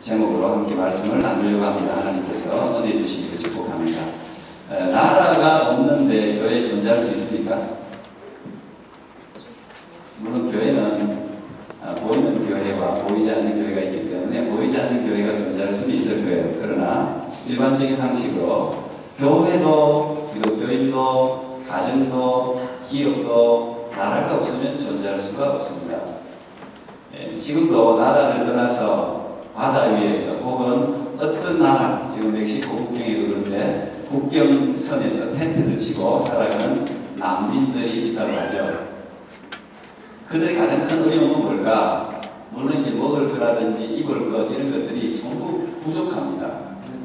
제목으로 함께 말씀을 나누려고 합니다. 하나님께서 은혜 주시기를 축복합니다. 나라가 없는데 교회에 존재할 수 있습니까? 물론 교회는 보이는 교회와 보이지 않는 교회가 있기 때문에 보이지 않는 교회가 존재할 수는 있을 거예요. 그러나 일반적인 상식으로 교회도 기독교인도 가정도 기업도 나라가 없으면 존재할 수가 없습니다. 지금도 나라를 떠나서 바다 위에서 혹은 어떤 나라, 지금 멕시코 국경에도 그런데 국경선에서 텐트를 치고 살아가는 난민들이 있다고 하죠. 그들의 가장 큰 어려움은 뭘까? 물론 이제 먹을 거라든지 입을 것 이런 것들이 전부 부족합니다.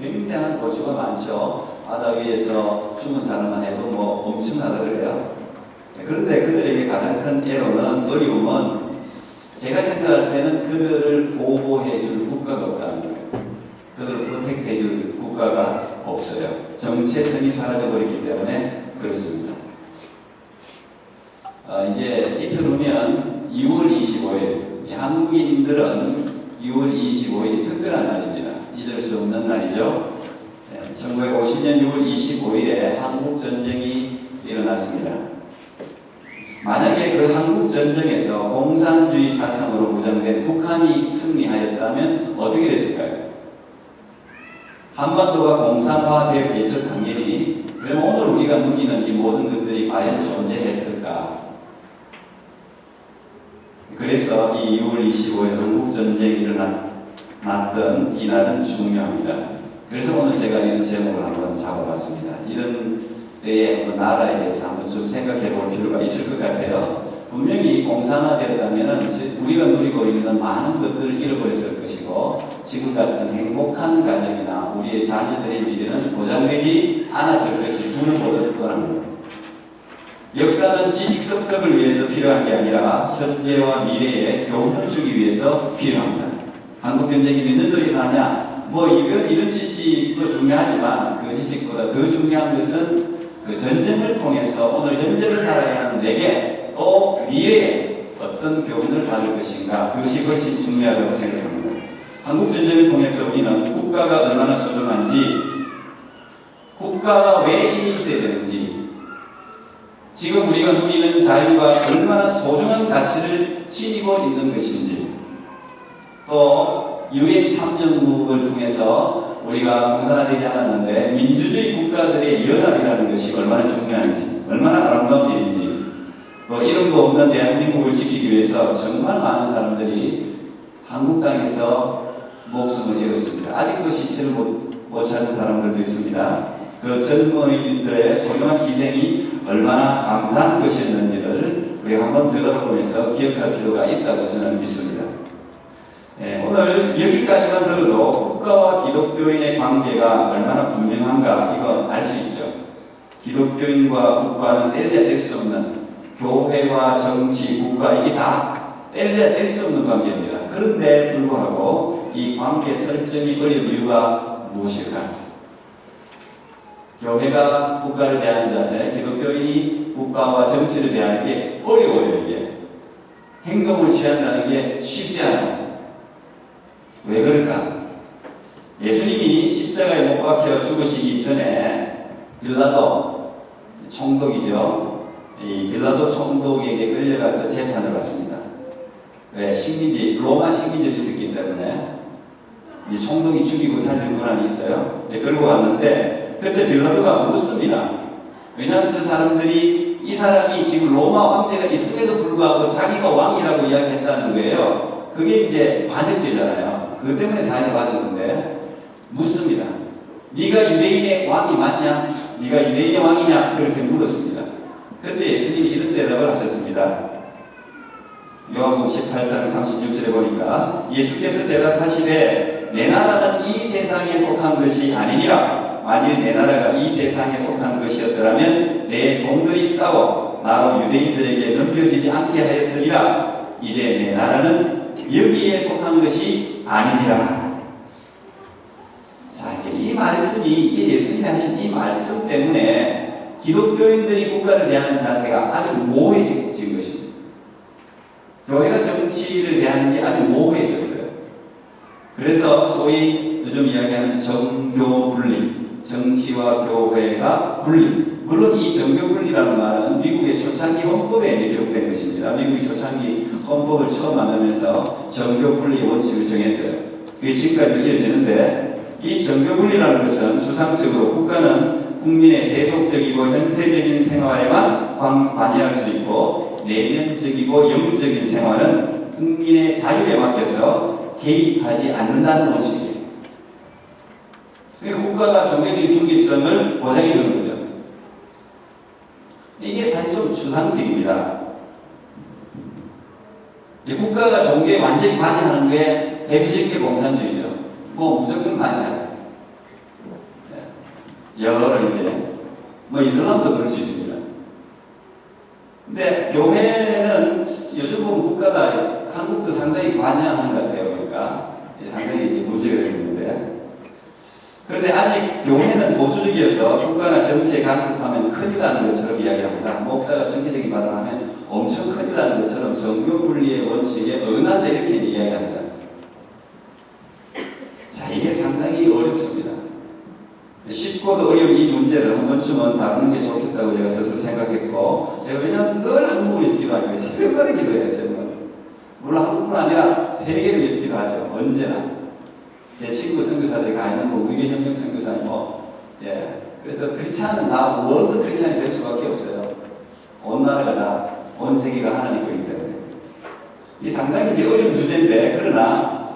굉장한 고초가 많죠. 바다 위에서 죽은 사람만 해도 뭐 엄청나다 그래요. 그런데 그들에게 가장 큰 애로는 어려움은 제가 생각할 때는 그들을 보호해 줄 국가가 없다는 거예요. 그들을 프로텍트 해 줄 국가가 없어요. 정체성이 사라져버렸기 때문에 그렇습니다. 이제 이틀 후면 6월 25일, 한국인들은 6월 25일이 특별한 날입니다. 잊을 수 없는 날이죠. 1950년 6월 25일에 한국전쟁이 일어났습니다. 만약에 그 한국전쟁에서 공산주의 사상으로 무장된 북한이 승리하였다면 어떻게 됐을까요? 한반도가 공산화되었겠죠, 당연히. 그러면 오늘 우리가 누리는 이 모든 것들이 과연 존재했을까? 그래서 이 6월 25일 한국전쟁이 일어났던 이 날은 중요합니다. 그래서 오늘 제가 이런 제목을 한번 잡아봤습니다. 이런 때에 한번 나라에 대해서 한번 좀 생각해 볼 필요가 있을 것 같아요. 분명히 공산화되었다면 우리가 누리고 있는 많은 것들을 잃어버렸을 것이고 지금 같은 행복한 가정이나 우리의 자녀들의 미래는 보장되지 않았을 것이 눈을 보듯 뻔합니다. 역사는 지식 습득을 위해서 필요한 게 아니라 현재와 미래에 교훈을 주기 위해서 필요합니다. 한국전쟁이 몇 년도 일어나냐? 이런 지식도 중요하지만 그 지식보다 더 중요한 것은 그 전쟁을 통해서 오늘 현재를 살아야 하는 내게 또 미래에 어떤 교훈을 받을 것인가, 그것이 훨씬 중요하다고 생각합니다. 한국전쟁을 통해서 우리는 국가가 얼마나 소중한지, 국가가 왜 힘이 있어야 되는지, 지금 우리가 누리는 자유가 얼마나 소중한 가치를 지니고 있는 것인지, 또 유엔 참전국을 통해서 우리가 공산화되지 않았는데 민주주의 국가들의 연합이라는 것이 얼마나 중요한지, 얼마나 아름다운 일인지, 또 이름도 없는 대한민국을 지키기 위해서 정말 많은 사람들이 한국 땅에서 목숨을 잃었습니다. 아직도 시체를 못 찾은 사람들도 있습니다. 그 젊은이들의 소중한 희생이 얼마나 감사한 것이었는지를 우리 한번 되돌아보면서 기억할 필요가 있다고 저는 믿습니다. 오늘 여기까지만 들어도 국가와 기독교인의 관계가 얼마나 분명한가 이거 알 수 있죠. 기독교인과 국가는 뗄래야 뗄 수 없는, 교회와 정치, 국가 이게 다 뗄래야 뗄 수 없는 관계입니다. 그런데 불구하고 이 관계 설정이 어려운 이유가 무엇일까? 교회가 국가를 대하는 자세, 기독교인이 국가와 정치를 대하는 게 어려워요. 이게 행동을 취한다는 게 쉽지 않아요. 왜 그럴까? 예수님이 십자가에 못 박혀 죽으시기 전에 빌라도 총독이죠. 이 빌라도 총독에게 끌려가서 재판을 받습니다. 왜? 로마 식민지를 있었기 때문에 이 총독이 죽이고 살릴 권한이 있어요. 끌고 갔는데 그때 빌라도가 묻습니다. 왜냐하면 저 사람들이 이 사람이 지금 로마 황제가 있음에도 불구하고 자기가 왕이라고 이야기했다는 거예요. 그게 이제 반역죄잖아요. 그것 때문에 사형을 받은 건데 묻습니다. 네가 유대인의 왕이 맞냐? 네가 유대인의 왕이냐? 그렇게 물었습니다. 그때 예수님이 이런 대답을 하셨습니다. 요한복음 18장 36절에 보니까 예수께서 대답하시되 내 나라는 이 세상에 속한 것이 아니니라. 만일 내 나라가 이 세상에 속한 것이었더라면 내 종들이 싸워 나로 유대인들에게 넘겨지지 않게 하였으리라. 이제 내 나라는 여기에 속한 것이 아니니라. 자, 이제 이 말씀이, 이 예수님이 하신 이 말씀 때문에 기독교인들이 국가를 대하는 자세가 아주 모호해진 것입니다. 교회가 정치를 대하는 게 아주 모호해졌어요. 그래서 소위 요즘 이야기하는 정교 분리, 정치와 교회가 분리. 물론 이 정교 분리라는 말은 미국의 초창기 헌법에 이제 기록된 것입니다. 미국이 초창기 헌법을 처음 만들면서 정교 분리의 원칙을 정했어요. 그게 지금까지 이어지는데, 이 정교 분리라는 것은 추상적으로 국가는 국민의 세속적이고 현세적인 생활에만 관여할 수 있고, 내면적이고 영적인 생활은 국민의 자율에 맡겨서 개입하지 않는다는 원칙이에요. 그러니까 국가가 종교적인 중립성을 보장해 주는 거죠. 이게 사실 좀 추상적입니다. 국가가 종교에 완전히 관여하는 게 대표적인 게 공산주의죠. 뭐 무조건 관여하죠. 여러 이제 이슬람도 그럴 수 있습니다. 근데 교회는 요즘 보면 국가가 한국도 상당히 관여하는 것 같아요. 그러니까 상당히 이제 문제가 되고 있는데, 그런데 아직 교회는 보수적이어서 국가나 정치에 간섭하면 큰일 나는 것처럼 이야기합니다. 목사가 정치적인 발언을 하면 엄청 큰일 나는 것처럼 정교 분리의 원칙에 어긋난다 이렇게 이야기합니다. 자, 이게 상당히 어렵습니다. 쉽고도 어려운 이 문제를 한 번쯤은 다루는 게 좋겠다고 제가 스스로 생각했고, 제가 왜냐하면 늘 한국을 위해서 기도하니까 새벽마다 기도해요. 새벽마다. 물론 한국뿐 아니라 세계를 위해서 기도하죠. 언제나. 제 친구 선교사들이 가 있는 거, 우리 협력 선교사님 그래서 크리스찬은 다 월드 크리스찬이 될 수밖에 없어요. 온 나라가 다, 온 세계가 하나님 거기 때문에. 이 상당히 어려운 주제인데, 그러나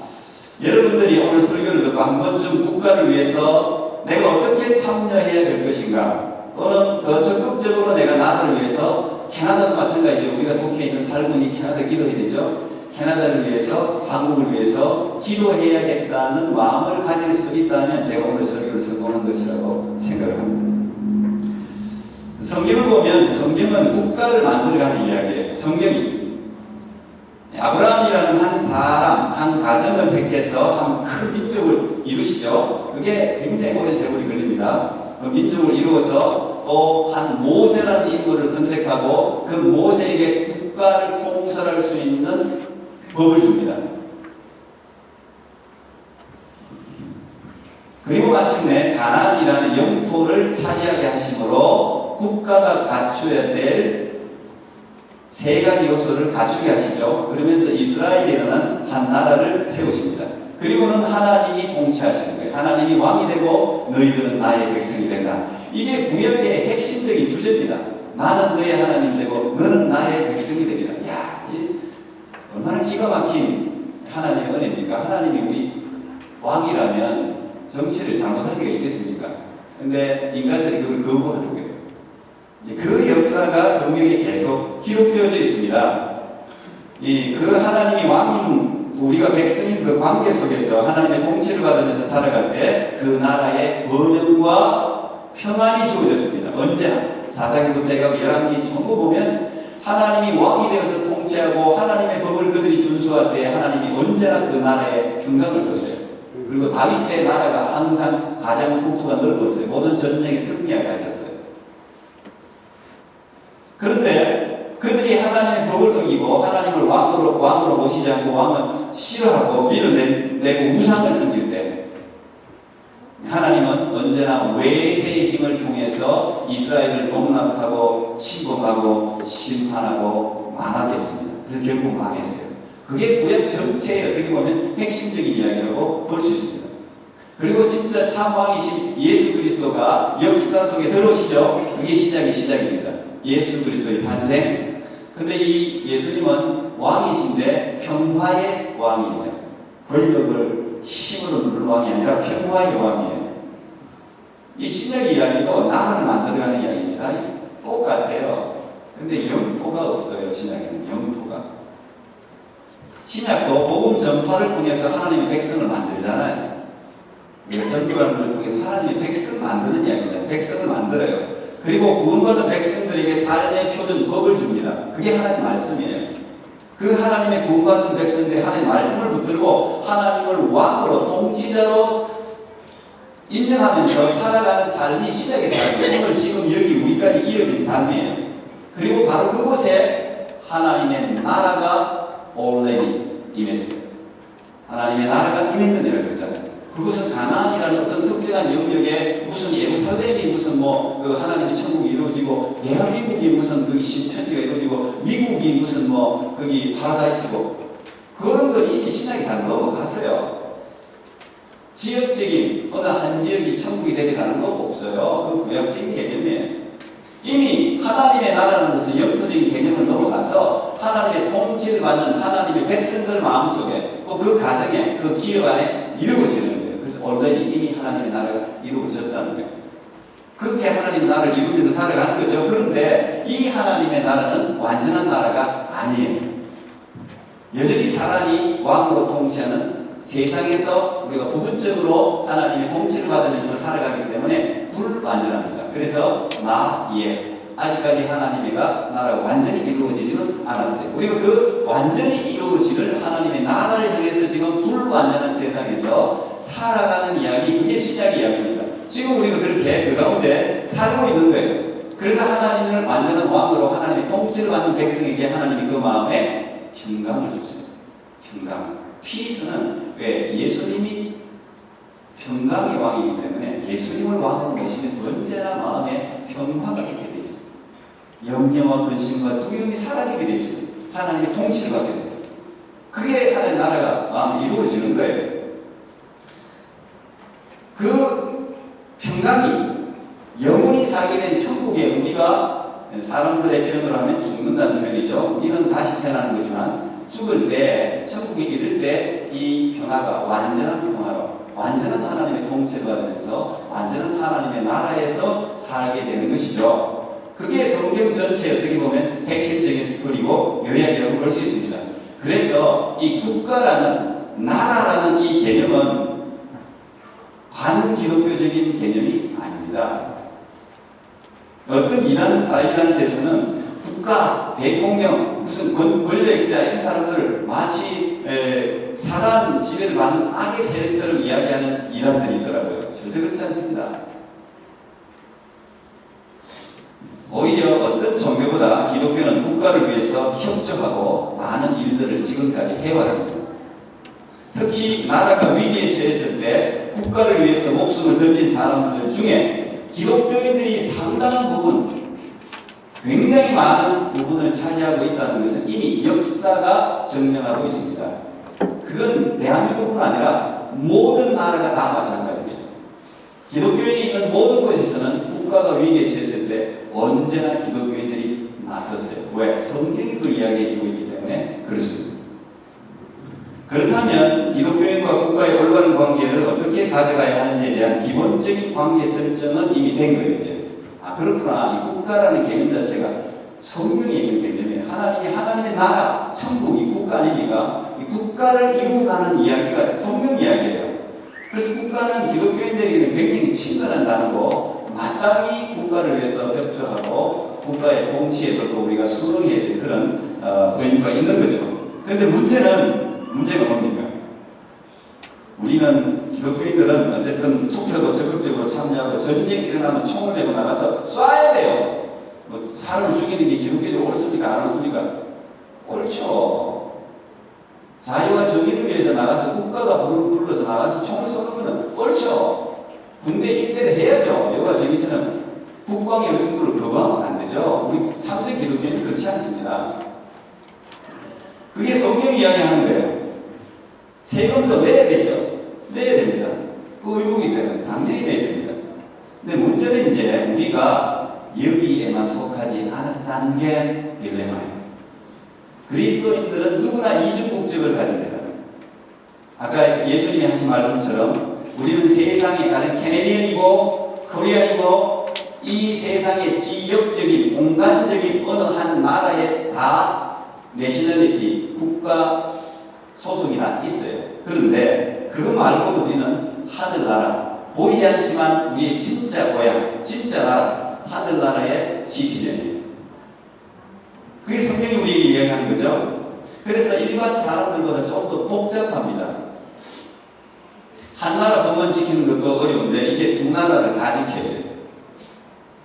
여러분들이 오늘 설교를 듣고 한 번쯤 국가를 위해서 내가 어떻게 참여해야 될 것인가, 또는 더 적극적으로 내가 나를 위해서, 캐나다도 마찬가지죠. 우리가 속해 있는 살문이 캐나다 기도해야 되죠. 캐나다를 위해서, 한국을 위해서 기도해야겠다는 마음을 가질 수 있다면 제가 오늘 설교를 성공한 것이라고 생각을 합니다. 성경을 보면 성경은 국가를 만들어가는 이야기예요. 성경이 아브라함이라는 한 사람, 한 가정을 택해서 한 큰 민족을 이루시죠. 그게 굉장히 오랜 세월이 걸립니다. 그 민족을 이루어서 또 한 모세라는 인물을 선택하고 그 모세에게 국가를 통솔할 수 있는 법을 줍니다. 그리고 마침내 가나안이라는 영토를 차지하게 하심으로 국가가 갖춰야 될 세 가지 요소를 갖추게 하시죠. 그러면서 이스라엘이라는 한 나라를 세우십니다. 그리고는 하나님이 통치하시는 거예요. 하나님이 왕이 되고 너희들은 나의 백성이 된다. 이게 구약의 핵심적인 주제입니다. 나는 너의 하나님 되고 너는 나의 백성이 되리라. 야, 얼마나 기가 막힌 하나님의 은혜입니까? 하나님이 우리 왕이라면 정치를 잘못할 리가 있겠습니까? 근데 인간들이 그걸 거부하는 거예요. 그 역사가 성경에 계속 기록되어져 있습니다. 그 하나님이 왕인 우리가 백성인 그 관계 속에서 하나님의 통치를 받으면서 살아갈 때 그 나라의 번영과 평안이 주어졌습니다. 언제나 사사기부터 해가지고 열왕기 전부 보면 하나님이 왕이 되어서 통치하고 하나님의 법을 그들이 준수할 때 하나님이 언제나 그 나라에 평강을 줬어요. 그리고 다윗 때 나라가 항상 가장 국토가 넓었어요. 모든 전쟁에 승리하게 하셨어요. 그런데 그들이 하나님의 법을 어기고 하나님을 왕으로 모시지 않고 왕을 싫어하고 밀어내고 우상을 섬길 때 하나님은 언제나 외세의 힘을 통해서 이스라엘을 농락하고 침공하고 심판하고 망하게 했습니다. 그래서 결국 망했어요. 그게 구약 전체의 어떻게 보면 핵심적인 이야기라고 볼 수 있습니다. 그리고 진짜 참 왕이신 예수 그리스도가 역사 속에 들어오시죠. 그게 시작입니다. 예수 그리스도의 탄생. 근데 이 예수님은 왕이신데 평화의 왕이에요. 권력을 힘으로 누르는 왕이 아니라 평화의 왕이에요. 이 신약 이야기도 나라를 만들어가는 이야기입니다. 똑같아요. 근데 영토가 없어요. 신약에는 영토가. 신약도 복음 전파를 통해서 하나님의 백성을 만들잖아요. 전도라는 걸 통해서 하나님의 백성을 만드는 이야기잖아요. 백성을 만들어요. 그리고 구원받은 백성들에게 삶의 표준 법을 줍니다. 그게 하나님 말씀이에요. 그 하나님의 구원받은 백성들이 하나님의 말씀을 붙들고 하나님을 왕으로 통치자로 인정하면서 살아가는 삶이 신약의 삶이에요. 오늘 지금 여기 우리까지 이어진 삶이에요. 그리고 바로 그곳에 하나님의 나라가 already 임했어요. 하나님의 나라가 임했느니라 그러잖아요. 그것은 가나안이라는 어떤 특정한 영역에 무슨 예루살렘이 무슨 그 하나님의 천국이 이루어지고 대한민국이 무슨 거기 신천지가 이루어지고 미국이 무슨 거기 파라다이스고 그런 걸 이미 신학이 다 넘어갔어요. 지역적인 어느 한 지역이 천국이 되리라는 거 없어요. 그 구약적인 개념이에요. 이미 하나님의 나라는 것은 영토적인 개념을 넘어가서 하나님의 통치를 받는 하나님의 백성들 마음속에 또 그 가정에 그 기업 안에 이루어지는 거예요. 그래서 얼레디 이미 하나님의 나라가 이루어졌다는 거예요. 그렇게 하나님의 나라를 이루면서 살아가는 거죠. 그런데 이 하나님의 나라는 완전한 나라가 아니에요. 여전히 사단이 왕으로 통치하는 세상에서 우리가 부분적으로 하나님의 통치를 받으면서 살아가기 때문에 불완전합니다. 그래서 아직까지 하나님의 나라가 완전히 이루어지지는 않았어요. 우리가 그 완전히 이루어지는 하나님의 나라를 향해서 지금 불완전한 세상에서 살아가는 이야기, 그게 신약 이야기입니다. 지금 우리가 그렇게 그 가운데 살고 있는 거예요. 그래서 하나님을 완전한 왕으로 하나님의 통치를 받는 백성에게 하나님이 그 마음에 평강을 줬어요. 평강. 피스는 왜? 예수님이 평강의 왕이기 때문에 예수님을 왕으로 모시면 언제나 마음에 평화가 있게 돼 있습니다. 염려와 근심과 두려움이 사라지게 돼 있어요. 하나님의 통치를 받게 됩니다. 그게 하나님의 나라가 마음에 이루어지는 거예요. 그 평강이 영원히 살게 된 천국에 우리가 사람들의 표현으로 하면 죽는다는 표현이죠. 우리는 다시 태어나는 거지만 죽을 때, 천국에 이를 때 이 평화가 완전한 평화로 완전한 하나님의 통치를 받으면서 완전한 하나님의 나라에서 살게 되는 것이죠. 그게 성경 전체에 어떻게 보면 핵심적인 스토리고 요약이라고 볼 수 있습니다. 그래서 이 국가라는 나라라는 이 개념은 반기독교적인 개념이 아닙니다. 어떤 이란 사이비단체에서는 국가, 대통령, 무슨 권력자 이런 사람들을 마치 사단 지배를 받는 악의 세력처럼 이야기하는 이단들이 있더라고요. 절대 그렇지 않습니다. 오히려 어떤 종교보다 기독교는 국가를 위해서 협조하고 많은 일들을 지금까지 해왔습니다. 특히 나라가 위기에 처했을 때 국가를 위해서 목숨을 던진 사람들 중에 기독교인들이 상당한 부분, 굉장히 많은 부분을 차지하고 있다는 것은 이미 역사가 증명하고 있습니다. 그건 대한민국뿐 아니라 모든 나라가 다 마찬가지입니다. 기독교인이 있는 모든 곳에서는 국가가 위기에 처했을 때 언제나 기독교인들이 나섰어요. 왜? 성경이 그 이야기해주고 있기 때문에 그렇습니다. 그렇다면 기독교인과 국가의 올바른 관계를 어떻게 가져가야 하는지에 대한 기본적인 관계 설정은 이미 된 거예요. 이제. 그렇구나. 이 국가라는 개념 자체가 성경에 있는 개념이에요. 하나님의 나라, 천국이 국가 아닙니까? 이 국가를 이루어가는 이야기가 성경 이야기예요. 그래서 국가는 기독교인들에게는 굉장히 친근한 단어고 마땅히 국가를 위해서 협조하고 국가의 통치에도 또 우리가 순응해야 될 그런 의무가 있는 거죠. 그런데 문제가 뭡니까? 우리는 기독교인들은 어쨌든 투표도 적극적으로 참여하고 전쟁이 일어나면 총을 메고 나가서 쏴야 돼요. 사람을 죽이는 게 기독교적으로 옳습니까? 안 옳습니까? 옳죠. 자유와 정의를 위해서 나가서 국가가 불러서 나가서 총을 쏘는 것은 옳죠. 군대 입대를 해야죠. 여호와 정의처럼 국방의 의무를 거부하면 안 되죠. 우리 참된 기독교인은 그렇지 않습니다. 그게 성경 이야기하는 거예요. 세금도 내야 되죠. 내야 됩니다. 그 의무이기 때문에 당연히 내야 됩니다. 근데 문제는 이제 우리가 여기에만 속하지 않았다는 게 딜레마예요. 그리스도인들은 누구나 이중 국적을 가집니다. 아까 예수님이 하신 말씀처럼 우리는 세상에 가는 캐네디언이고 코리안이고 이 세상의 지역적인 공간적인 어느 한 나라에 다 내셔널리티 국가 소속이 다 있어요. 그런데 그거 말고도 우리는 하늘나라, 보이지 않지만 우리의 진짜 고향, 진짜 나라, 하늘나라의 시티즌이에요. 그게 성경이 우리에게 이야기하는 거죠. 그래서 일반 사람들보다 좀 더 복잡합니다. 한 나라 법만 지키는 것도 어려운데 이게 두 나라를 다 지켜야 돼요.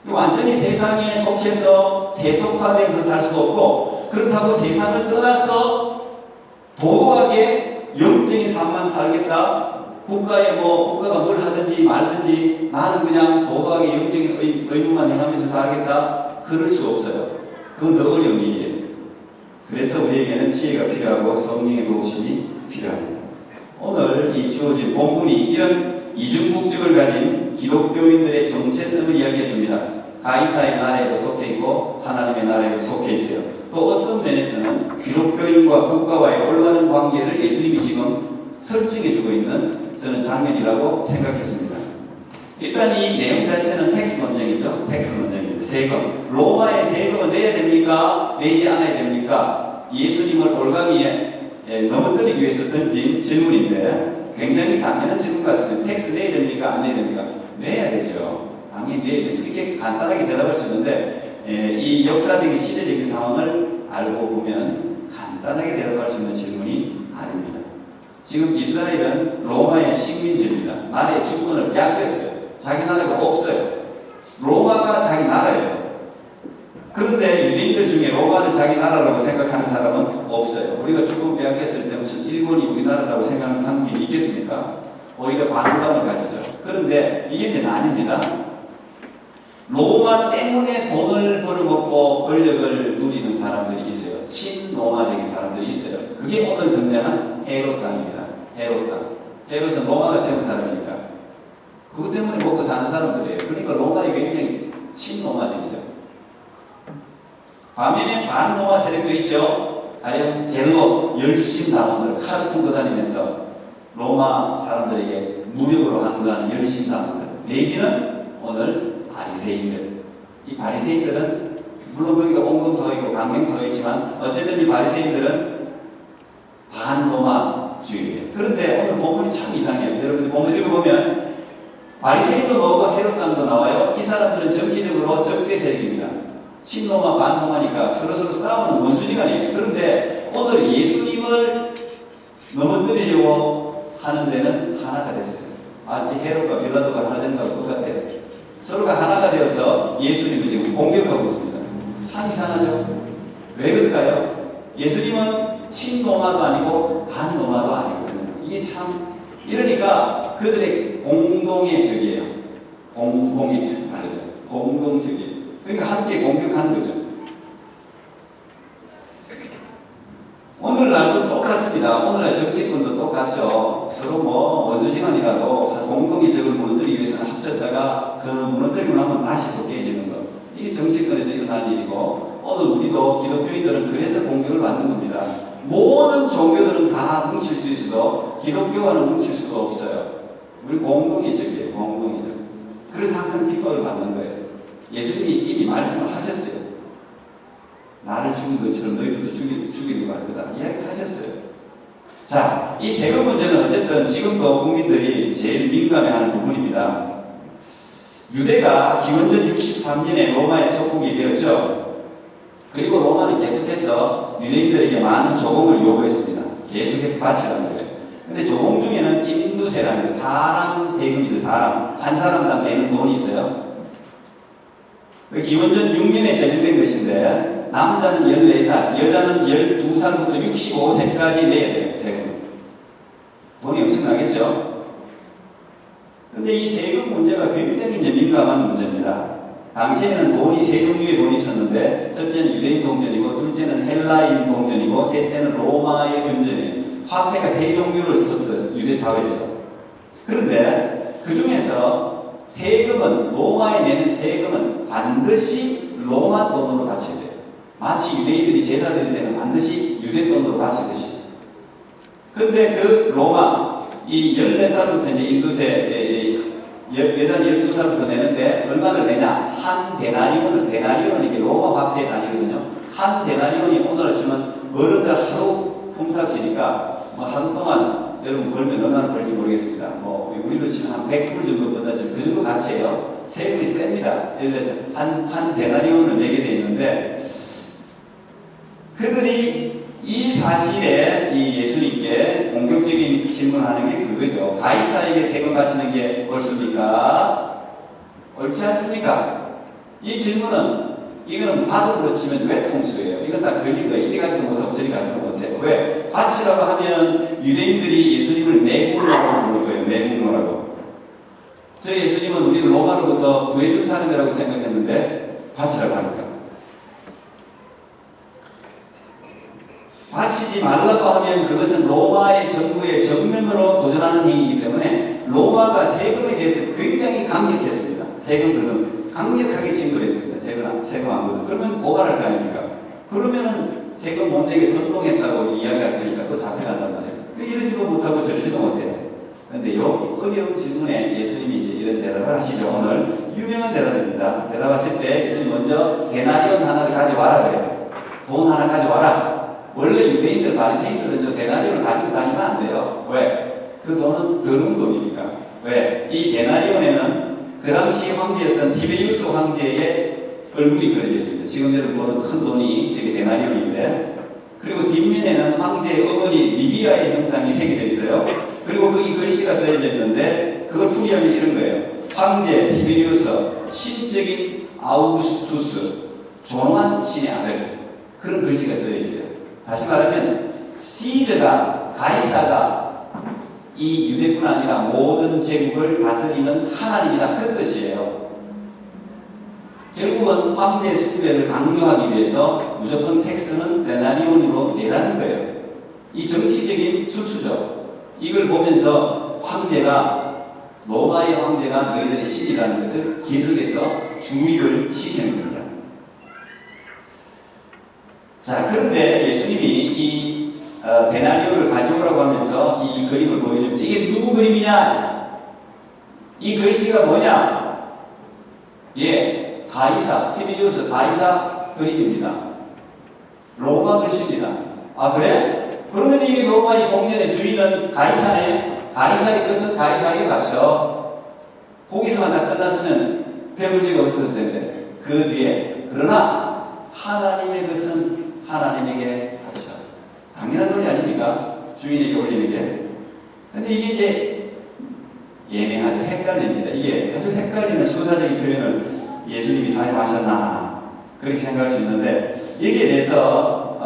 완전히 세상에 속해서 세속화돼서 살 수도 없고 그렇다고 세상을 떠나서 도도하게 영적인 삶만 살겠다. 국가가 뭘 하든지 말든지 나는 그냥 도덕의 영적인 의무만 행하면서 살겠다. 그럴 수 없어요. 그건 더 어려운 일이에요. 그래서 우리에게는 지혜가 필요하고 성령의 도우심이 필요합니다. 오늘 이 주어진 본문이 이런 이중국적을 가진 기독교인들의 정체성을 이야기해 줍니다. 가이사의 나라에도 속해 있고 하나님의 나라에도 속해 있어요. 또 어떤 면에서는 기독교인과 국가와의 올바른 관계를 예수님이 지금 설정해 주고 있는 저는 장면이라고 생각했습니다. 일단 이 내용 자체는 텍스 논쟁이죠. 텍스 논쟁입니다. 세금. 로마의 세금을 내야 됩니까? 내지 않아야 됩니까? 예수님을 올가미에 넘어뜨리기 위해서 던진 질문인데 굉장히 당연한 질문 같습니다. 텍스 내야 됩니까? 안 내야 됩니까? 내야 되죠. 당연히 내야 됩니다. 이렇게 간단하게 대답할 수 있는데 이 역사적인 시대적인 상황을 알고 보면 간단하게 대답할 수 있는 질문이 아닙니다. 지금 이스라엘은 로마의 식민지입니다. 나라의 주권을 빼앗겼어요. 자기 나라가 없어요. 로마가 자기 나라예요. 그런데 유대인들 중에 로마를 자기 나라라고 생각하는 사람은 없어요. 우리가 주권 빼앗겼을 때 무슨 일본이 우리나라라고 생각하는 한국인이 있겠습니까? 오히려 반감을 가지죠. 그런데 이게 이제 아닙니다. 로마 때문에 돈을 벌어먹고 권력을 누리는 사람들이 있어요. 친로마적인 사람들이 있어요. 그게 오늘 등장한 헤롯 땅입니다. 헤롯 땅. 헤롯은 로마가 세운 사람이니까. 그것 때문에 먹고 사는 사람들이에요. 그러니까 로마에 굉장히 친로마적이죠. 반면에 반로마 세력도 있죠. 가령 젤로 열심당원들 칼 품고 다니면서 로마 사람들에게 무력으로 항거하는 열심당원들 내지는 오늘 바리새인들. 이 바리새인들은 물론 거기가 온금 더하고 강경 더하지만 어쨌든 이 바리새인들은 반로마주의예요. 그런데 오늘 본문이 참 이상해요. 여러분들 본문 읽어보면 바리새인도 나오고 헤롯 땅도 나와요. 이 사람들은 정치적으로 적대 세력입니다. 친로마 반로마니까 서로서로 싸우는 원수지간이에요. 그런데 오늘 예수님을 넘어뜨리려고 하는 데는 하나가 됐어요. 마치 헤롯과 빌라도가 하나 되는 거하고 똑같아요. 서로가 하나가 되어서 예수님을 지금 공격하고 있습니다. 참 이상하죠? 왜 그럴까요? 예수님은 친로마도 아니고 반로마도 아니거든요. 이게 참 이러니까 그들의 공동의 적이에요. 공동의 적 말이죠. 공동적이에요. 그러니까 함께 공격하는 거죠. 오늘날도 똑같습니다. 오늘날 정치권도 똑같죠. 서로 원수지간이라도 공동의 적을 무너뜨리기 위해서는 합쳤다가 그 무너뜨리고 나면 다시 또 깨지는 거. 이게 정치권에서 일어나는 일이고 오늘 우리도 기독교인들은 그래서 공격을 받는 겁니다. 모든 종교들은 다 뭉칠 수 있어도 기독교와는 뭉칠 수가 없어요. 우리 공동의 적이에요. 공동의 적. 그래서 항상 핍박을 받는 거예요. 예수님이 이미 말씀을 하셨어요. 나를 죽인 것처럼 너희들도 죽이려고 할 거다. 이야기하셨어요. 자, 이 세금 문제는 어쨌든 지금도 국민들이 제일 민감해하는 부분입니다. 유대가 기원전 63년에 로마의 속국이 되었죠. 그리고 로마는 계속해서 유대인들에게 많은 조공을 요구했습니다. 계속해서 바치라는 거예요. 근데 조공 중에는 인두세라는 사람 세금이죠. 사람. 한 사람당 내는 돈이 있어요. 기원전 6년에 제정된 것인데 남자는 14살, 여자는 12살부터 65세까지 내야 돼요. 세금. 돈이 엄청나겠죠? 근데 이 세금 문제가 굉장히 이제 민감한 문제입니다. 당시에는 세 종류의 돈이 있었는데 첫째는 유대인 동전이고 둘째는 헬라인 동전이고 셋째는 로마의 금전이에요. 화폐가 세 종류를 썼어요. 유대 사회에서. 그런데 그 중에서 세금은 로마에 내는 세금은 반드시 로마 돈으로 바쳐야 돼요. 마치 유대인들이 제사 드릴 때는 반드시 유대 돈으로 바치듯이. 그런데 그 로마 이 14살부터 이제 인두세 여자는 12살부터 내는데 얼마를 내냐? 한 데나리온을 데나리온은 이게 로마 화폐 아니거든요. 한 데나리온이 오늘 치면 어른들 하루 품삯이니까 하루 동안 여러분 벌면 얼마나 벌지 모르겠습니다. 우리로 치면 한 100불 정도 번다 지금 그 정도 가치예요. 세금이 셉니다. 예를 들어서 한 데나리온을 내게 돼 있는데 그들이 이 사실에 이 예수님께 공격적인 질문하는 게 그거죠. 가이사에게 세금 바치는 게 옳습니까? 옳지 않습니까? 이 질문은 이거는 바둑으로 치면 외통수예요. 이건 다 걸린 거예요. 이리 가지도 못하고 저리 가지도 못해요. 왜? 밭이라고 하면 유대인들이 예수님을 매국노라고 부를 거예요. 매국노라고. 저 예수님은 우리를 로마로부터 구해줄 사람이라고 생각했는데 밭이라고 하니까. 바치지 말라고 하면 그것은 로마의 정부의 정면으로 도전하는 행위이기 때문에 로마가 세금에 대해서 굉장히 강력했습니다. 세금 거둔 강력하게 증거를 했습니다. 세금 안 거둔. 그러면 고발할 거 아닙니까? 그러면은 세금 못 내게 선동했다고 이야기할 거니까 또 잡혀간단 말이에요. 이러지도 못하고 저러지도 못해요. 그런데 요 어려운 질문에 예수님이 이제 이런 대답을 하시죠. 오늘 유명한 대답입니다. 대답하실 때 예수님 먼저 데나리온 하나를 가져와라 그래요. 돈 하나 가져와라. 원래 유대인들 바리새인들은 데나리온을 가지고 다니면 안 돼요. 왜? 그 돈은 더러운 돈이니까. 왜? 이 데나리온에는 그 당시 황제였던 티베리우스 황제의 얼굴이 그려져 있습니다. 지금 여러분 보는 큰 돈이 저게 데나리온인데, 그리고 뒷면에는 황제의 어머니 리비아의 형상이 새겨져 있어요. 그리고 거기 글씨가 써져 있는데 그걸 풀이하면 이런 거예요. 황제 티베리우스 신적인 아우구스투스 존엄한 신의 아들. 그런 글씨가 써져 있어요. 다시 말하면 시저가 가이사가 이 유대뿐 아니라 모든 제국을 다스리는 하나님이다. 그 뜻이에요. 결국은 황제의 숭배를 강요하기 위해서 무조건 텍스는 데나리온으로 내라는 거예요. 이 정치적인 술수죠. 이걸 보면서 황제가 로마의 황제가 너희들의 신이라는 것을 계속해서 중립을 시키는 겁니다. 자, 그런데 예수님이 이 데나리온을 가져오라고 하면서 이 그림을 보여주면서 이게 누구 그림이냐? 이 글씨가 뭐냐? 예, 가이사, 티베리우스 가이사 그림입니다. 로마 글씨입니다. 아, 그래? 그러면 이 로마의 동전의 주인은 가이사네. 가이사의 것은 가이사에게 바쳐. 거기서만 다 끝났으면 별 문제가 없었을 텐데 그 뒤에 그러나 하나님의 것은 하나님에게 바쳐. 당연한 논리 아닙니까? 주인에게 올리는 게. 근데 이게 이제 예매하죠. 헷갈립니다. 이게 아주 헷갈리는 수사적인 표현을 예수님이 사용하셨나 그렇게 생각할 수 있는데, 여기에 대해서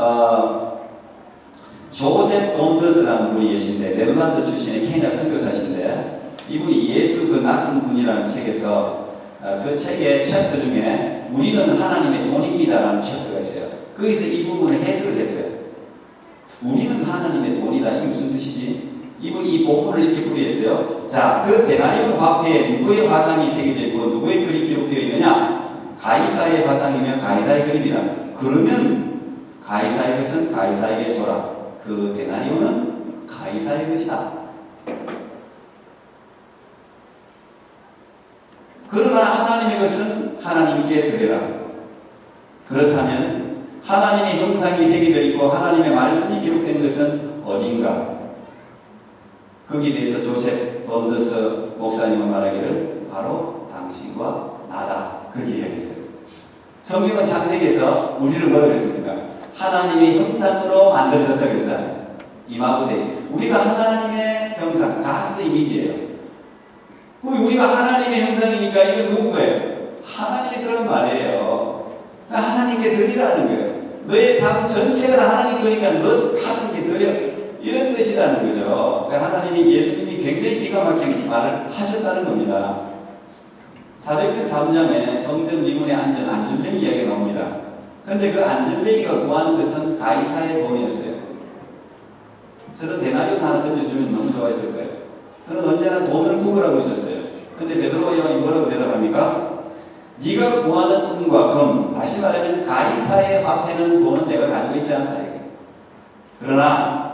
조셉 돈더스라는 분이 계신데 네덜란드 출신의 케냐 선교사신데, 이분이 예수 그 낯선 분이라는 책에서 그 책의 챕터 중에 우리는 하나님의 돈입니다라는 챕터가 있어요. 거기서 이 부분을 해석을 했어요. 우리는 하나님의 돈이다. 이게 무슨 뜻이지? 이분이 이 본문을 이렇게 풀이했어요. 자, 그 데나리온 화폐에 누구의 화상이 새겨져 있고 누구의 글이 기록되어 있느냐? 가이사의 화상이면 가이사의 그림이다. 그러면 가이사의 것은 가이사에게 줘라. 그 데나리온은 가이사의 것이다. 그러나 하나님의 것은 하나님께 드려라. 그렇다면 하나님의 형상이 새겨져 있고 하나님의 말씀이 기록된 것은 어딘가? 거기에 대해서 조셉 돈더스 목사님은 말하기를 바로 당신과 나다. 그렇게 이야기했어요. 성경은 창세기에서 우리를 뭐라고 했습니까? 하나님의 형상으로 만들어졌다 그러잖아요. 이마부대. 우리가 하나님의 형상, 가스 이미지예요. 우리가 하나님의 형상이니까 이건 누구 거예요? 하나님의 그런 말이에요. 하나님께 드리라는 거예요. 너의 삶 전체가 하나님 거니까 너 하나님께 드려. 이런 뜻이라는 거죠. 하나님이, 예수님이 굉장히 기가 막힌 말을 하셨다는 겁니다. 사도행전 3장에 성전 미문의 안전뱅이 이야기가 나옵니다. 그런데 그 안전뱅이가 구하는 것은 가이사의 돈이었어요. 저는 데나리온 하나 던져주면 너무 좋아했을 거예요. 그는 언제나 돈을 구걸하고 있었어요. 근데 베드로와 요한이 뭐라고 대답합니까? 네가 구하는 은과 금, 다시 말하면 가이사의 화폐는 돈은 내가 가지고 있지 않다. 그러나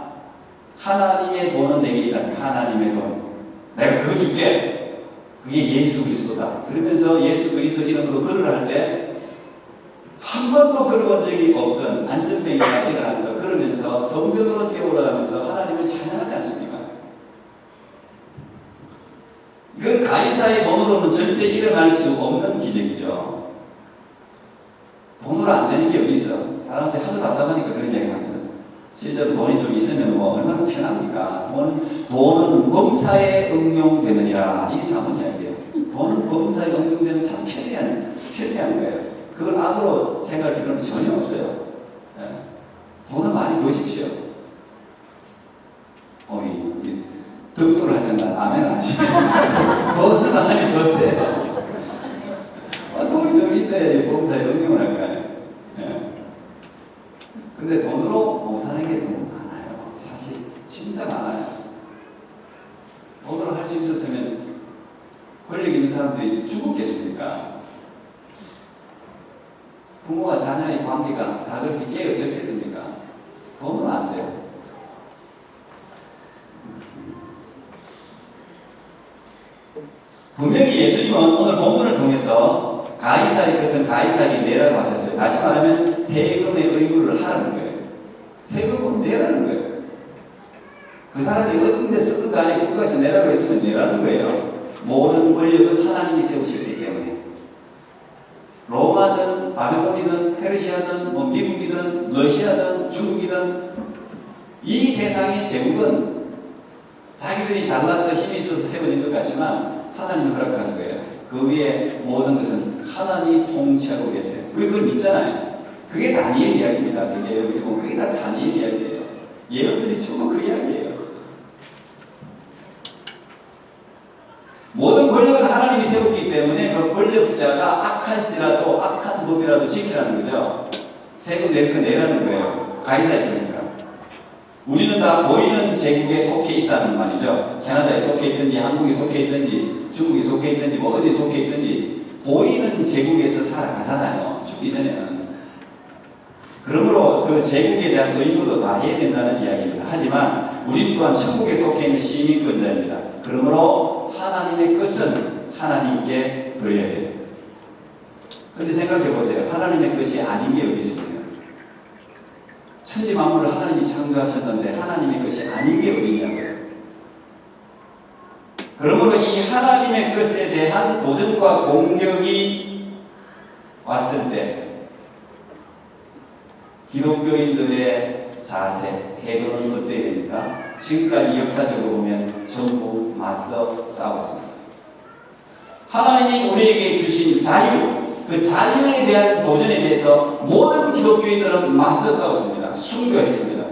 하나님의 돈은 내게 있다. 하나님의 돈. 내가 그거 줄게. 그게 예수 그리스도다. 그러면서 예수 그리스도 이름으로 글을 할 때 한 번도 걸어본 적이 없던 안전뱅이가 일어나서 그러면서 성전으로 뛰어 올라가면서 하나님을 찬양하지 않습니까? 이건 가이사의 돈으로는 절대 일어날 수 없는 기적이죠. 돈으로 안 되는 게 어디 있어? 사람들이 하도 답답하니까 그런 이야기 합니다. 실제로 돈이 좀 있으면 뭐 얼마나 편합니까? 돈은 범사에 응용되느니라. 이게 자문 이야기예요. 돈은 범사에 응용되는 참 편리한 거예요. 그걸 악으로 생각할 필요는 전혀 없어요. 예. 돈을 많이 버십시오. 이제 덕도를 하셨나? 아멘 하시네. 돈을 많이 버세요. 돈이 좀 있어야지 봉사에 응용을 할까요? 예. 근데 돈으로 못하는 게 너무 많아요. 사실 진짜 많아요. 돈으로 할 수 있었으면 권력 있는 사람들이 죽었겠습니까? 부모와 자녀의 관계가 다 그렇게 깨어졌겠습니까? 돈은 안 돼요. 분명히 예수님은 오늘 본문을 통해서 가이사의 것은 가이사에게 내라고 하셨어요. 다시 말하면 세금의 의무를 하라는 거예요. 세금은 내라는 거예요. 그 사람이 어떤 데 쓰든 간에 국가에서 내라고 했으면 내라는 거예요. 모든 권력은 하나님이 세우셨기 때문에. 로마든 바벨론이든 페르시아든 미국이든 러시아든 중국이든 이 세상의 제국은 자기들이 잘나서 힘이 있어서 세워진 것 같지만 하나님이 허락하는 거예요. 그 위에 모든 것은 하나님이 통치하고 계세요. 우리 그걸 믿잖아요. 그게 다니엘 이야기입니다. 그게 다 다니엘 이야기예요. 예언들이 전부 그 이야기예요. 모든 권력은 하나님이 세웠기 때문에 그 권력자가 악할지라도 악한 법이라도 지키라는 거죠. 세금 낼 거 내라는 거예요. 가이사의 거니까. 우리는 다 보이는 제국에 속해 있다는 말이죠. 캐나다에 속해 있든지 한국에 속해 있든지 중국에 속해 있든지 어디 속해 있든지 보이는 제국에서 살아가잖아요. 죽기 전에는. 그러므로 그 제국에 대한 의무도 다 해야 된다는 이야기입니다. 하지만 우리 또한 천국에 속해 있는 시민권자입니다. 그러므로 하나님의 것은 하나님께 드려야 돼요. 근데 생각해 보세요. 하나님의 것이 아닌 게 어디 있습니까? 천지 만물을 하나님이 창조하셨는데 하나님의 것이 아닌 게 어디 있냐고요. 그러므로 이 하나님의 것에 대한 도전과 공격이 왔을 때 기독교인들의 자세, 태도는 어때야 됩니까? 지금까지 역사적으로 보면 전부 맞서 싸웠습니다. 하나님이 우리에게 주신 자유, 그 자유에 대한 도전에 대해서 모든 기독교인들은 맞서 싸웠습니다. 순교했습니다.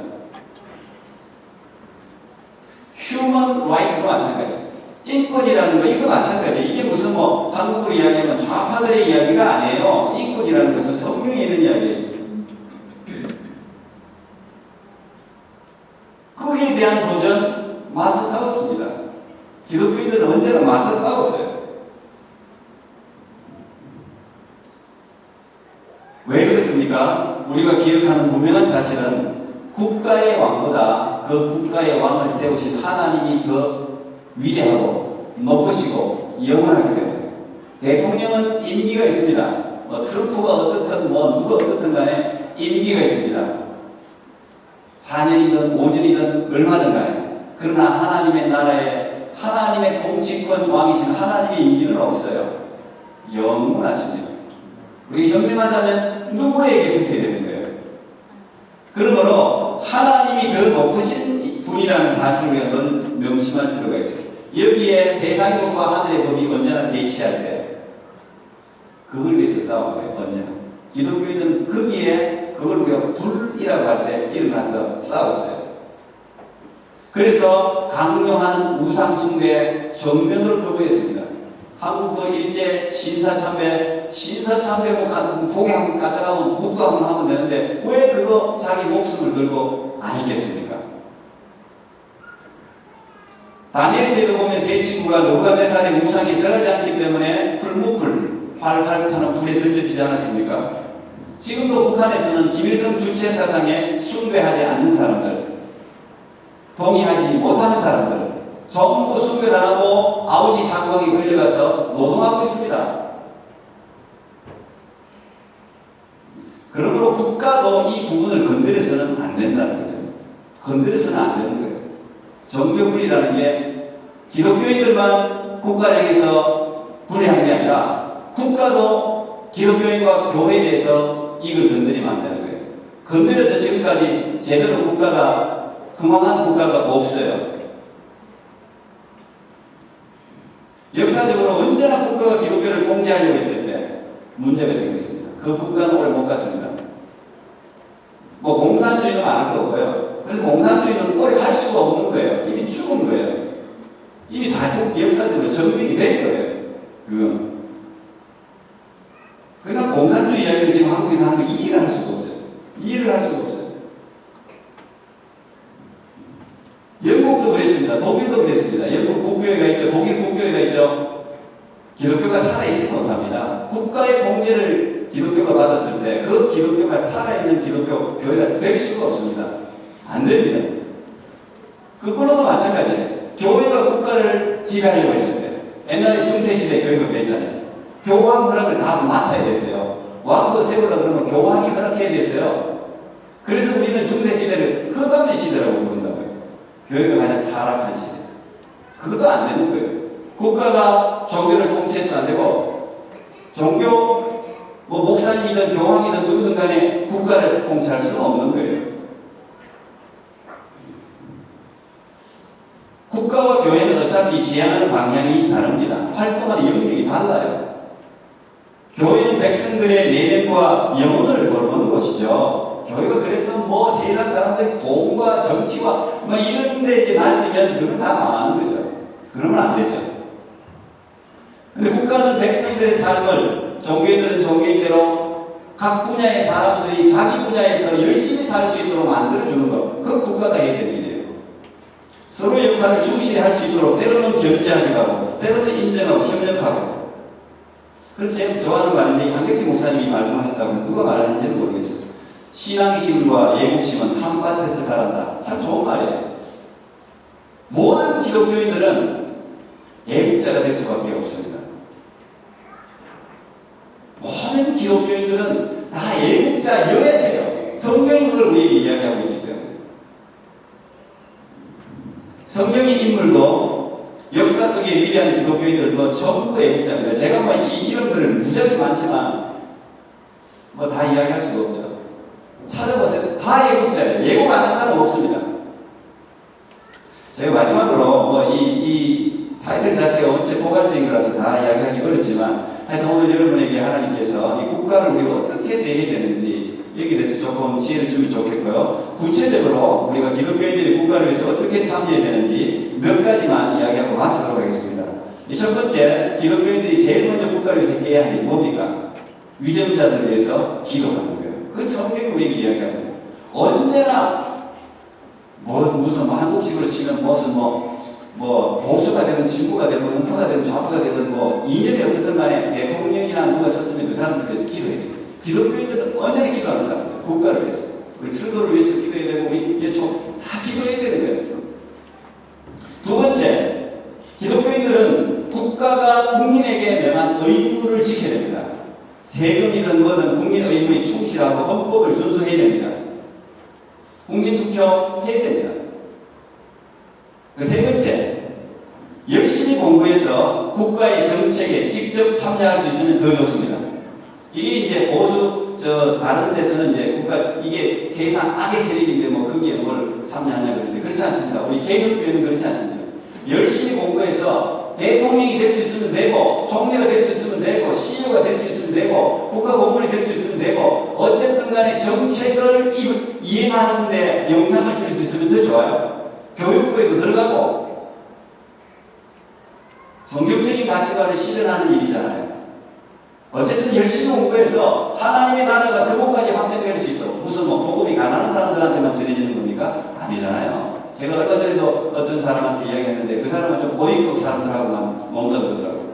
휴먼 라이트도 마찬가지예요. 인권이라는 거 이거 마찬가지예요. 이게 무슨 한국으로 이야기하면 좌파들의 이야기가 아니에요. 인권이라는 것은 성경에 있는 이야기예요. 거기에 대한 도전 맞서 싸웠습니다. 기독교인들은 언제나 맞서 싸웠어요. 왜 그렇습니까? 우리가 기억하는 분명한 사실은 국가의 왕보다 그 국가의 왕을 세우신 하나님이 더 위대하고 높으시고 영원하기 때문에 대통령은 임기가 있습니다. 트럼프가 어떻든 누가 어떻든 간에 임기가 있습니다. 4년이든 5년이든 얼마든 간에. 그러나 하나님의 나라에 하나님의 통치권 왕이신 하나님의 임기는 없어요. 영원하십니다. 우리 현명하다면 누구에게 붙어야 되는 거예요? 그러므로 하나님이 더 높으신 분이라는 사실을 우리가 명심할 필요가 있어요. 여기에 세상의 법과 하늘의 법이 언제나 대치할 때 그걸 위해서 싸운 거예요. 언제나. 기독교인은 거기에 그걸 우리가 불이라고 할 때 일어나서 싸웠어요. 그래서 강요하는 우상숭배 정면으로 거부했습니다. 한국도 일제 신사참배 고개 한번 까딱하고 묵도 한번 하면 되는데 왜 그거 자기 목숨을 걸고 안 했겠습니까? 다니엘서에도 보면 세 친구가 느부갓네살의 우상에 절하지 않기 때문에 풀무풀 활활 타는 불에 던져지지 않았습니까? 지금도 북한에서는 김일성 주체 사상에 숭배하지 않는 사람들, 동의하지 못하는 사람들 전부 숭배당하고 아우지 당국에 걸려가서 노동하고 있습니다. 그러므로 국가도 이 부분을 건드려서는 안 된다는 거죠. 건드려서는 안 되는 거예요. 정교분리라는 게 기독교인들만 국가를 향해서 분리하는 게 아니라 국가도 기독교인과 교회에 대해서 이걸 건드리면 안 되는 거예요. 건드려서 지금까지 제대로 국가가 흥황한 국가가 없어요. 역사적으로 언제나 국가가 기독교를 통제하려고 했을 때 문제가 생겼습니다. 그 국가는 오래 못 갔습니다. 뭐 공산주의는 많을 거고요. 그래서 공산주의는 오래 갈 수가 없는 거예요. 이미 죽은 거예요. 이미 다 역사적으로 정립이 된 거예요. 그건. 그러니까 공산주의 이야기를 지금 한국에서 하는 거 이해를 할 수가 없어요. 이해를 할 수가 없어요. 영국도 그랬습니다. 독일도 그랬습니다. 영국 국교회가 있죠. 독일 국교회가 있죠. 기독교가 살아있지 못합니다. 국가의 통제를 기독교가 받았을 때 그 기독교가 살아있는 기독교 교회가 될 수가 없습니다. 안 됩니다. 그걸로도 마찬가지예요. 교회가 국가를 지배하려고 했을 때 옛날에 중세시대 교회가 그랬잖아요. 교황 허락을 다 맡아야 됐어요. 왕도 세우려 그러면 교황이 허락해야 됐어요. 그래서 우리는 중세시대를 흑암의 시대라고 부른다고요. 교회가 가장 타락한 시대. 그것도 안 되는 거예요. 국가가 종교를 통치해서는 안 되고 종교 뭐 목사님이든 교황이든 누구든 간에 국가를 통치할 수는 없는 거예요. 국가와 교회는 어차피 지향하는 방향이 다릅니다. 활동하는 영역이 달라요. 교회는 백성들의 내면과 영혼을 돌보는 곳이죠. 교회가 그래서 뭐 세상 사람들 돈과 정치와 뭐 이런 데 이제 날뛰면 그건 다 망하는 거죠. 그러면 안 되죠. 근데 국가는 백성들의 삶을 종교인들은 종교인대로 각 분야의 사람들이 자기 분야에서 열심히 살 수 있도록 만들어주는 것. 그 국가가 해야 될 일이에요. 서로 역할을 충실히 할 수 있도록 때로는 견제하기도 하고 때로는 인정하고 협력하고. 그래서 제가 좋아하는 말인데 한경기 목사님이 말씀하셨다고 누가 말하는지는 모르겠어요. 신앙심과 예국심은 한 밭에서 자란다. 참 좋은 말이에요. 모든 기독교인들은 예국자가 될 수밖에 없습니다. 모든 기독교인들은 다 예국자여야 돼요. 성경이 그걸 우리에게 이야기하고 있기 때문에. 성경의 인물도 역사 속의 위대한 기독교인들도 전부 예국자입니다. 제가 뭐 이 이름들을 무지하게 많지만 뭐 다 이야기할 수가 없죠. 찾아보세요. 다 예국자예요. 예국 안 하는 사람 없습니다. 제가 마지막으로 뭐 이 타이틀 자체가 원체 포괄적인 거라서 다 이야기하기 어렵지만 하여튼 오늘 여러분에게 하나님께서 이 국가를 우리가 어떻게 대해야 되는지 여기에 대해서 조금 지혜를 주면 좋겠고요. 구체적으로 우리가 기독교인들이 국가를 위해서 어떻게 참여해야 되는지 몇 가지만 이야기하고 마치도록 하겠습니다. 첫 번째, 기독교인들이 제일 먼저 국가를 위해서 해야 할 일이 뭡니까? 위정자들을 위해서 기도하는 거예요. 그 성경이 우리에게 이야기합니다. 언제나 무슨 한국식으로 치면 무슨 보수가 되든 진보가 되든 우파가 되든 좌파가 되든 이념이 어떻든 간에 대통령이나 누가 섰으면 그 사람들 위해서 기도해야 돼요. 기독교인들은 언제나 기도하는 사람들, 국가를 위해서. 우리 트루도를 위해서 기도해야 되고 우리 예총 다 기도해야 되는 거예요. 두 번째, 기독교인들은 국가가 국민에게 명한 의무를 지켜야 됩니다. 세금이든 뭐든 국민 의무에 충실하고 헌법을 준수해야 됩니다. 국민투표 해야 됩니다. 세 번째, 열심히 공부해서 국가의 정책에 직접 참여할 수 있으면 더 좋습니다. 이게 이제 보수, 다른 데서는 이제 국가, 이게 세상 악의 세력인데 거기에 뭘 참여하냐 그러는데 그렇지 않습니다. 우리 개혁교회는 그렇지 않습니다. 열심히 공부해서 대통령이 될 수 있으면 되고, 총리가 될 수 있으면 되고, CEO가 될 수 있으면 되고, 국가공무원이 될 수 있으면 되고, 어쨌든 간에 정책을 이행하는데 영향을 줄 수 있으면 더 좋아요. 교육부에도 들어가고, 성경적인 가치관을 실현하는 일이잖아요. 어쨌든 열심히 공부해서 하나님의 나라가 그곳까지 확장될 수 있도록, 무슨 복음이 가난한 사람들한테만 전해지는 겁니까? 아니잖아요. 제가 얼마 전에도 어떤 사람한테 이야기했는데 그 사람은 좀 고위급 사람들하고만 논다 그러더라고요.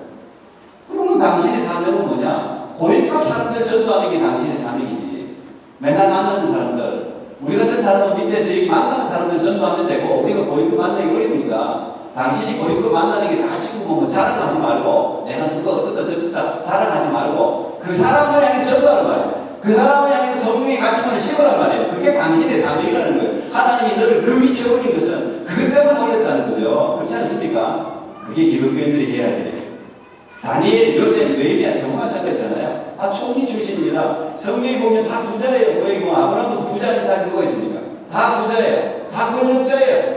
그러면 당신의 사명은 뭐냐? 고위급 사람들 전도하는 게 당신의 사명이지. 맨날 만나는 사람들, 우리 같은 사람은 밑에서 여기 만나는 사람들 전도하면 되고 우리가 고위급 만나기 어려우니까 당신이 고위급 만나는 게 다 친구 보면 자랑하지 말고 내가 누가 어떻다 저떻다 자랑하지 말고 그 사람을 향해서 전도하는 말이에요. 그 사람을 향해서 성경의 가치관을 심으란 말이에요. 그게 당신의 사명이라는 거예요. 하나님이 너를 그 위치에 올린 것은 그것 때문에 올렸다는 거죠. 그렇지 않습니까? 그게 기독교인들이 해야 할 일이에요. 다니엘, 요셉, 느헤미야 전부 마찬가지잖아요. 다 총리 출신입니다. 성경에 보면 다 부자예요. 거기 뭐 아브라함도 부자인 사람이 누가 있습니까? 다 부자예요. 다 권력자예요.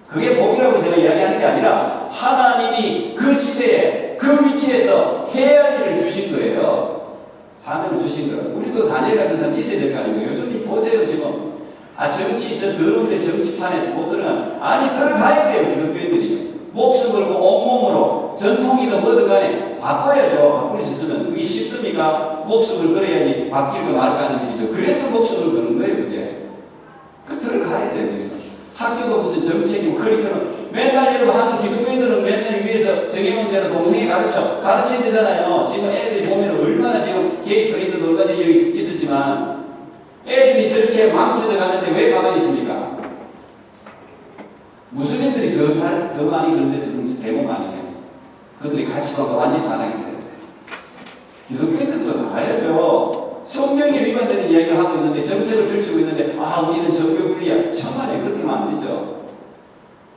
그게 복이라고 제가 이야기하는 게 아니라 하나님이 그 시대에 그 위치에서 해야 할 일을 주신 거예요. 사명을 주신 거예요. 우리도 다니엘 같은 사람 있어야 될 거 아니에요. 요즘 보세요, 지금. 정치, 저 더러운데 정치판에 못 들어가. 아니, 들어가야 돼요, 기독교인들이. 목숨 걸고 온몸으로, 전통이든 뭐든 간에 바꿔야죠. 바꿀 수 있으면. 그게 쉽습니까? 목숨을 걸어야지 바뀔까 말까 하는 일이죠. 그래서 목숨을 거는 거예요, 그게. 들어가야 돼요, 그래서. 학교도 무슨 정책이고, 커리큘럼. 맨날 여러분, 한국 기독교인들은 맨날 위에서 정해놓은 대로 동생이 가르쳐야 되잖아요. 지금 애들이 보면 얼마나 지금 게이 프레이드 놀까지 여기 있었지만, 애들이 저렇게 망쳐져 가는데 왜 가만히 있습니까? 무슬림들이 더 많이 그런 데서 대목 아니에요. 그들이 가치관과 완전히 반항이 돼요. 기독교인들도 나가야죠. 성령에 위반되는 이야기를 하고 있는데, 정책을 펼치고 있는데, 우리는 정교분리야. 천만에 그렇게 하면 안 되죠.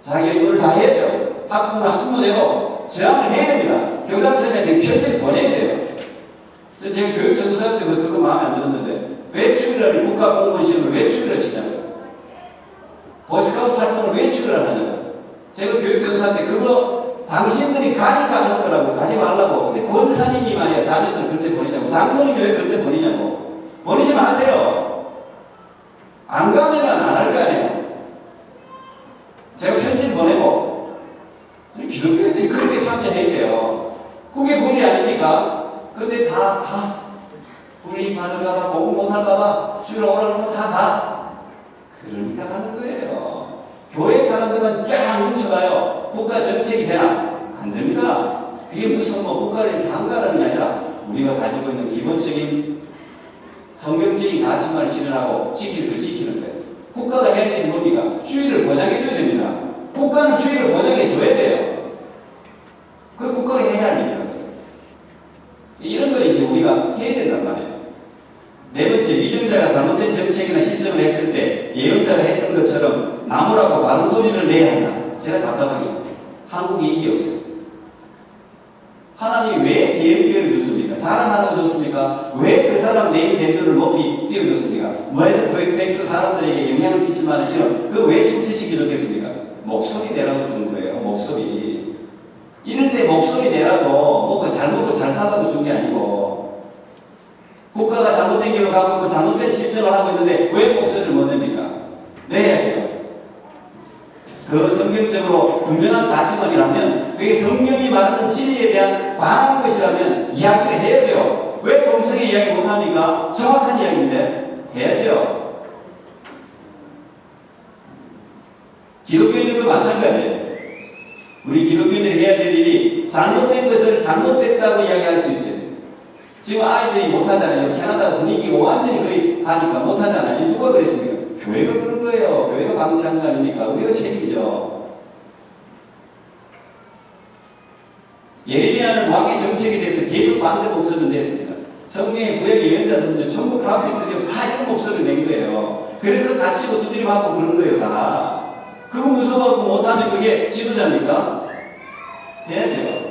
자기가 이걸 다 해야죠. 학부는 학부대로 저항을 해야 됩니다. 교장선생님한테 편지를 보내야 돼요. 제가 교육전도사 때 그거 마음에 안 들었는데, 왜 주일날 국가공무원 시험을 왜 주일날 치냐고요. 보스카우트 활동을 왜 주일날 하냐고요. 제가 교육전도사 때 그거 당신들이 가니까 하는 거라고, 가지 말라고. 근데 권사님이 말이야, 자녀들 그런데 보내냐고. 장로님이 왜 그런데 보내냐고. 보내지 마세요. 안 가면 안 할 거 아니에요. 제가 편지를 보내고, 기독교인들이 그렇게 참여해야 돼요. 그게 권리 아닙니까? 근데 다 불이익 받을까봐, 공부 못할까봐, 주일 오라 그러면 다. 그러니까 하는 거예요. 교회 사람들만 쫙 뭉쳐가요. 국가 정책이 되나? 안 됩니다. 그게 무슨 국가를 해서 한가라는 게 아니라 우리가 가지고 있는 기본적인 성경적인 가치만을 실현하고 지킬 걸 지키는 거예요. 국가가 해야 되는 뭡니까? 주의를 보장해줘야 됩니다. 국가는 주의를 보장해줘야 돼요. 그 국가가 해야 할 일이거든요. 이런 걸 이제 우리가 해야 된단 말이에요. 네 번째, 위정자가 잘못된 정책이나 실정을 했을 때 예언자가 했던 것처럼 나무라고 바른 소리를 내야 한다. 제가 답답하게 한국에 이게 없어요. 하나님이 왜 대형 기회를 줬습니까? 자랑하라고 줬습니까? 왜 그 사람 내임 대표를 높이 띄워줬습니까? 백서 사람들에게 영향을 끼칠 만한 이런, 그거 왜 충세시켜 줬겠습니까? 목소리 내라고 준 거예요. 목소리. 이럴 때 목소리 내라고, 먹고 잘 먹고 잘 살라고 준 게 아니고, 국가가 잘못된 길로 가고 있고 잘못된 실정을 하고 있는데 왜 목소리를 못 냅니까? 내야죠. 그 성경적으로 분명한 가치관이라면, 그게 성경이 말하는 진리에 대한 반한 것이라면 이야기를 해야죠. 왜 동성애 이야기 못합니까? 정확한 이야기인데 해야죠. 기독교인들도 마찬가지예요. 우리 기독교인들이 해야 될 일이 잘못된 것을 잘못됐다고 이야기할 수 있어요. 지금 아이들이 못하잖아요. 캐나다 분위기가 완전히 그리 가니까 못하잖아요. 누가 그랬습니까? 교회가 그런 거예요. 교회가 방치한 거 아닙니까? 우리가 책임이죠. 예레미야는 왕의 정책에 대해서 계속 반대 목소리를 냈습니다. 성경의 구약 예언자들은 전부 프로핏들이 다 이런 목소리를 낸 거예요. 그래서 다치고 두드려 맞고 그런 거예요, 다. 그거 무서워하고 못하면 그게 지도자입니까? 해야죠.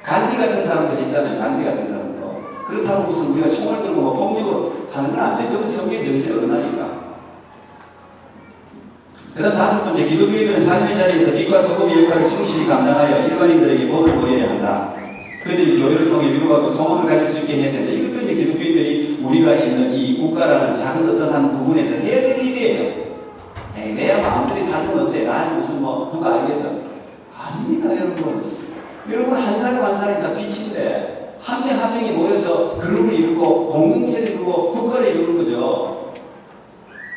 간디 같은 사람들 있잖아요. 간디 같은 사람도. 그렇다고 무슨 우리가 총을 들고 뭐 폭력으로 하는 건 안 되죠. 성경 정신에 어긋나니까. 그다음 다섯 번째, 기독교인들은 삶의 자리에서 빛과 소금의 역할을 충실히 감당하여 일반인들에게 본을 보여야 한다. 그들이 교회를 통해 위로받고 소망을 가질 수 있게 해야 된다. 이것도 이제 기독교인들이 우리가 있는 이 국가라는 작은 어떤 한 부분에서 해야 될 일이에요. 에이, 내가 마음들이 살면 어때? 나 무슨 뭐 누가 알겠어? 아닙니다, 여러분. 여러분 한 사람 한 사람이 다 빛인데 한 명 한 명이 모여서 그룹을 이루고 공동체를 이루고 국가를 이루는 거죠.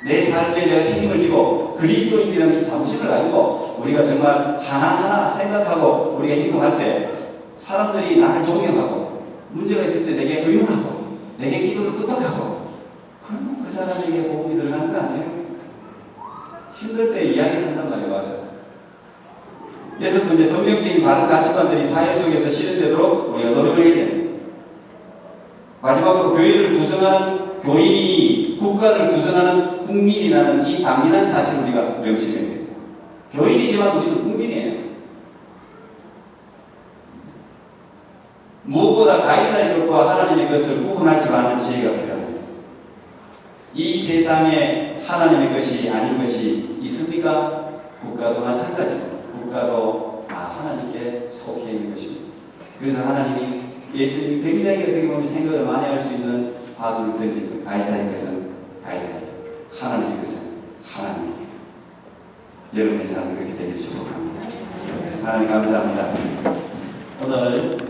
내 삶에 내가 책임을 지고 그리스도인이라는 이 자부심을 가지고 우리가 정말 하나하나 생각하고 우리가 행동할 때 사람들이 나를 존경하고 문제가 있을 때 내게 의논하고 내게 기도를 부탁하고 그러면 그 사람에게 복음이 들어가는 거 아니에요? 힘들 때 이야기를 한단 말이에요. 와서 여섯 번째, 성경적인 바른 가치관들이 사회 속에서 실현되도록 우리가 노력을 해야 됩니다. 마지막으로 교회를 구성하는 교인이 국가를 구성하는 국민이라는 이 당연한 사실을 우리가 명심해야 됩니다. 교인이지만 우리는 국민이에요. 무엇보다 가이사의 것과 하나님의 것을 구분할 줄 아는 지혜가 필요합니다. 이 세상에 하나님의 것이 아닌 것이 있습니까? 국가도 마찬가지입니다. 국가도 다 하나님께 속해 있는 것입니다. 그래서 하나님이 예수님이 굉장히 어떻게 보면 생각을 많이 할 수 있는 화두를 던진 거예요. 가이사의 것은 가이사에게, 하나님의 것은 하나님에게. 여러분의 삶이 그렇게 되기를 축복합니다. 하나님 감사합니다. 오늘